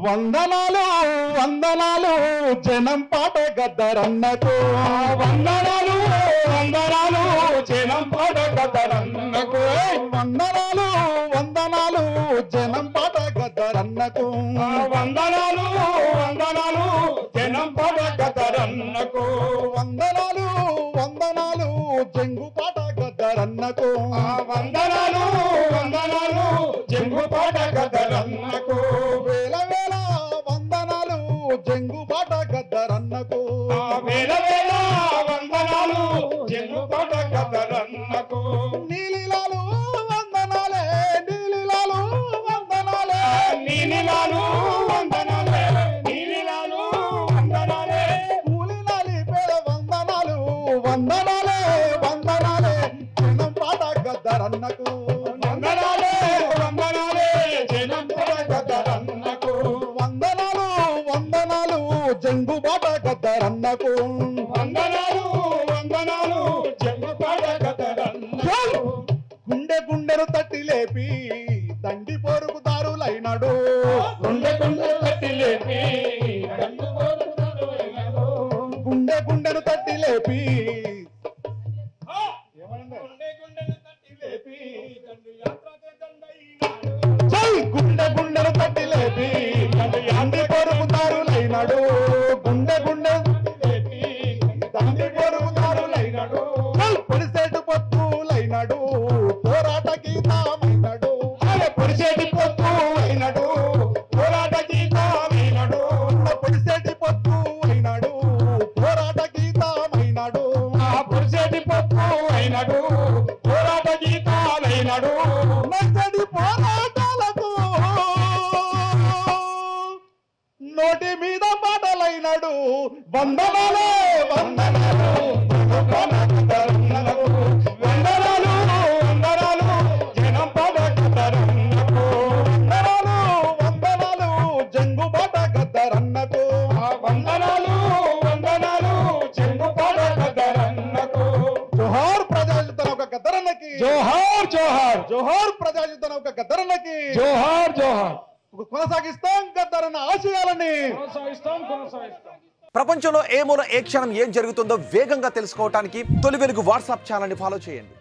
వందనాలు వందనాలు జనం పాట గద్దరన్నకు వందనాలు వందనాలు జనం పాట గద్దరన్నకు వందనాలు వందనాలు జనం పాట గద్దరన్నకు వందనాలు వందనాలు జనం పాట గద్దరన్నకు వందనాలు వందనాలు జంగు పాట గద్దరన్నకు వందనాలు వందనాలు జంగు పాట గద్దరన్నకు వేల వేల వందనాలు జంగు పాట గద్దరన్నకు వేల వేల వందనాలు జంగు పాట గద్దరన్నకు నీలిలాలు వందనాలే నీలిలాలు వందనాలే నీలిలాలు వందనాలే నీలిలాలు వందనాలే కూలిలాలి పేద వందనాలు వందనాలే వందనాలే జనం పాట గద్దరన్నకు వందనాలే వందనాలే జనం పాట గద్దరన్నకు వందనాలు వందనాలు జంగు పాట గద్దరన్నకు వందనాలు వందనాలు జంగు పాట గద్దరన్నకు గుండె గుండెను తట్టి లేపి దండి పోరుకుదారులైనాడు గుండె గుండెను తట్టి లేపి దండి పోరుకుదారులైనాడు గుండె గుండెను తట్టి లేపి గుండె గుండెను తట్టి లేపి దండి పోరుకుదారులైనాడు గుండె గుండె దండి పోరుకుదారులైనాడు పొడిసేటు పొత్తులైనాడు పోరాట గీతమైనాడు పొడిసేటి పొత్తు అయినాడు పోరాట గీతమైనాడు పొడిసేటి పొత్తు అయినాడు పోరాట గీతమైనాడు పొడిసేటి పొత్తు అయినాడు పోరాట గీతమైనాడు నచ్చడి పోరాటాలకు నోటి మీద మాటలైనాడు వందనాలే వందనాలు వందనాలు వందనాలు జనం పాట గద్దరన్నకు వందనాలు వందనాలు జంగు పాట గద్దరన్నకు వందనాలు వందనాలు జంగు పాట గద్దరన్నకు జోహార్ ప్రజాయుద్ధ నౌక గద్దరన్నకి జోహార్ జోహార్ జోహార్ ప్రజాయుద్ధ నౌక గద్దరన్నకి జోహార్ జోహార్ కొనసాగిస్తాం గద్దరన్న ఆశయాలని కొనసాగిస్తాం ప్రపంచంలో ఏ మూల ఏ క్షణం ఏం జరుగుతుందో వేగంగా తెలుసుకోవడానికి తొలి వెలుగు వాట్సాప్ ఛానల్ని ఫాలో చేయండి.